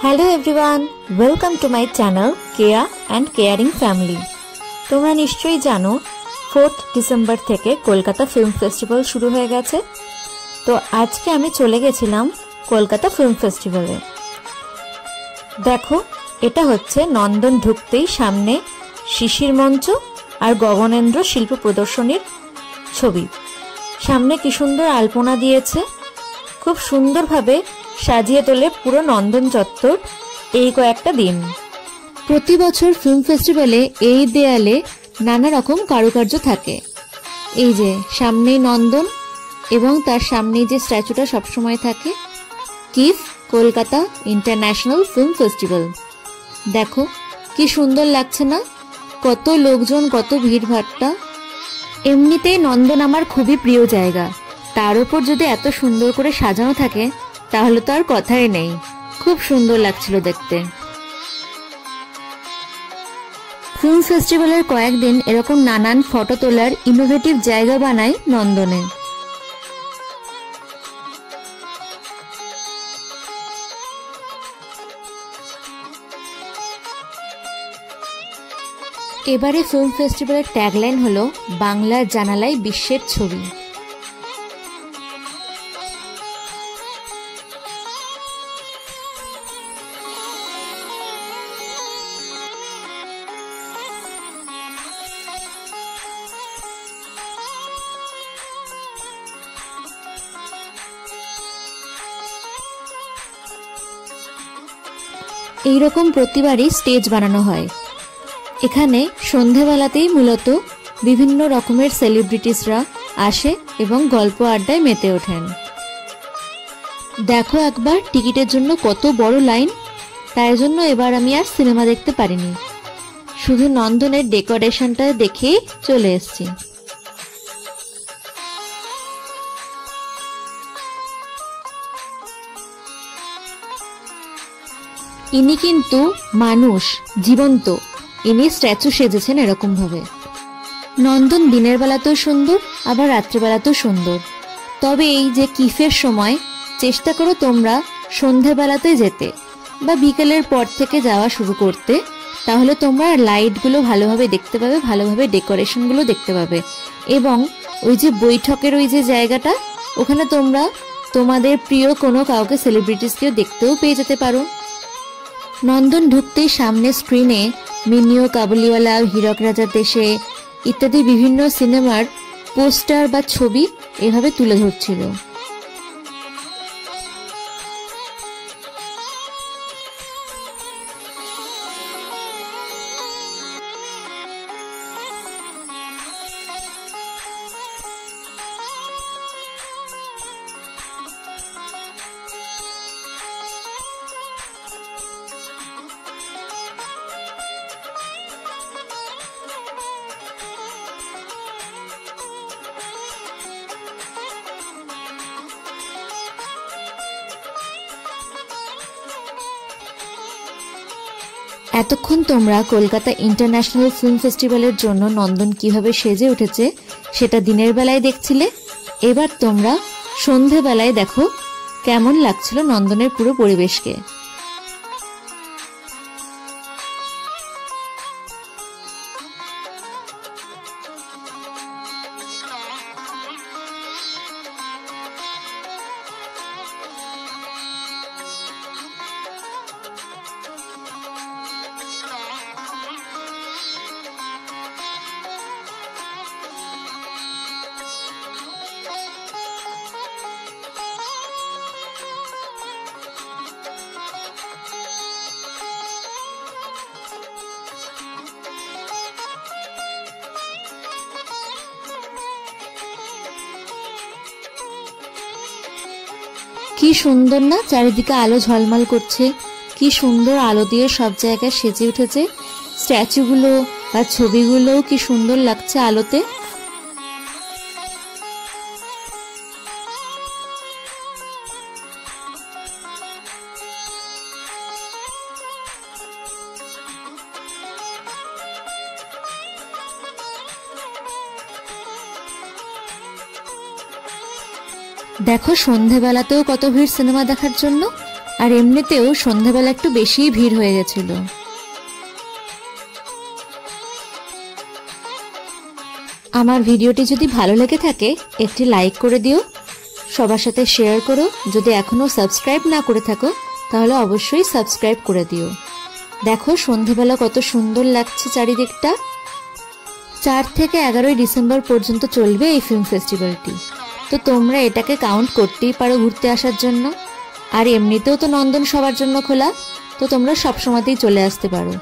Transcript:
Hello everyone, welcome to my channel Keya and caring family. তোমরা নিশ্চয়ই জানো 4 December থেকে কলকাতা ফিল্ম ফেস্টিভ্যাল শুরু হয়ে গেছে। তো আজকে আমি চলে গেছিলাম কলকাতা ফিল্ম ফেস্টিভ্যালে। দেখো, এটা হচ্ছে নন্দন ঢুকতেই সামনে শিশির মঞ্চ আর গগনেন্দ্র শিল্প প্রদর্শনীর ছবি। সামনে কি সুন্দর আলপনা দিয়েছে, খুব সুন্দরভাবে সাজিয়ে তোলে পুরো নন্দন চত্বর এই কয়েকটা দিন। প্রতি বছর ফিল্ম ফেস্টিভ্যালে এই দেয়ালে নানা রকম কারুকার্য থাকে। এই যে সামনেই নন্দন এবং তার সামনেই যে স্ট্যাচুটা সবসময় থাকে, কিফ কলকাতা ইন্টারন্যাশনাল ফিল্ম ফেস্টিভ্যাল। দেখো কি সুন্দর লাগছে না, কত লোকজন, কত ভিড়ভাট্টা। এমনিতেই নন্দন আমার খুবই প্রিয় জায়গা, তার উপর যদি এত সুন্দর করে সাজানো থাকে তাহলে তো আর কথাই নেই। খুব সুন্দর লাগছিল দেখতে। ফিল্ম ফেস্টিভ্যালের কয়েকদিন এরকম নানান ফটো তোলার ইনোভেটিভ জায়গা বানায় নন্দনে। এবারে ফিল্ম ফেস্টিভ্যালের ট্যাগলাইন হলো বাংলার জানালায় বিশ্বের ছবি। এইরকম প্রতিবারই স্টেজ বানানো হয়। এখানে সন্ধেবেলাতেই মূলত বিভিন্ন রকমের সেলিব্রিটিসরা আসে এবং গল্প আড্ডায় মেতে ওঠেন। দেখো একবার টিকিটের জন্য কত বড় লাইন। তাই জন্য এবার আমি আর সিনেমা দেখতে পারিনি, শুধু নন্দনের ডেকোরেশনটা দেখেই চলে এসেছি। ইনি কিন্তু মানুষ, জীবন্ত। ইনি স্ট্যাচু সেজেছেন এরকম ভাবে। নন্দন দিনের বেলাতেও সুন্দর, আবার রাত্রিবেলাতেও সুন্দর। তবে এই যে কিফের সময় চেষ্টা করো তোমরা সন্ধ্যাবেলাতে যেতে বা বিকেলের পর থেকে যাওয়া শুরু করতে, তাহলে তোমরা লাইটগুলো ভালোভাবে দেখতে পাবে, ভালোভাবে ডেকোরেশনগুলো দেখতে পাবে। এবং ওই যে বৈঠকের ওই যে জায়গাটা, ওখানে তোমরা তোমাদের প্রিয় কোনো কাউকে, সেলিব্রিটিসকেও দেখতেও পেয়ে যেতে পারো। নন্দন ঢুকতেই সামনে স্ক্রিনে মিনিও, কাবুলিওয়ালা, হীরক রাজার দেশে ইত্যাদি বিভিন্ন সিনেমার পোস্টার বা ছবি এভাবে তুলে ধরছিল। এতক্ষণ তোমরা কলকাতা ইন্টারন্যাশনাল ফিল্ম ফেস্টিভ্যালের জন্য নন্দন কিভাবে সেজে উঠেছে সেটা দিনের বেলায় দেখছিলে। এবার তোমরা সন্ধেবেলায় দেখো কেমন লাগছিল নন্দনের পুরো পরিবেশকে। কি সুন্দর না, চারিদিকে আলো ঝলমল করছে, কি সুন্দর আলো দিয়ে সব জায়গায় সেজে উঠেছে। স্ট্যাচুগুলো বা ছবিগুলোও কি সুন্দর লাগছে আলোতে। দেখো সন্ধেবেলাতেও কত ভিড় সিনেমা দেখার জন্য। আর এমনিতেও সন্ধ্যাবেলা একটু বেশিই ভিড় হয়ে গেছিল। আমার ভিডিওটি যদি ভালো লেগে থাকে একটি লাইক করে দিও, সবার সাথে শেয়ার করো। যদি এখনো সাবস্ক্রাইব না করে থাকো তাহলে অবশ্যই সাবস্ক্রাইব করে দিও। দেখো সন্ধ্যাবেলা কত সুন্দর লাগছে চারিদিকটা। 4 থেকে 11 ডিসেম্বর পর্যন্ত চলবে এই ফিল্ম ফেস্টিভ্যালটি। তো তোমরা এটাকে কাউন্ট করতেই পারো ঘুরতে আসার জন্য। আর এমনিতেও তো নন্দন সবার জন্য খোলা, তো তোমরা সব সময়তেই চলে আসতে পারো।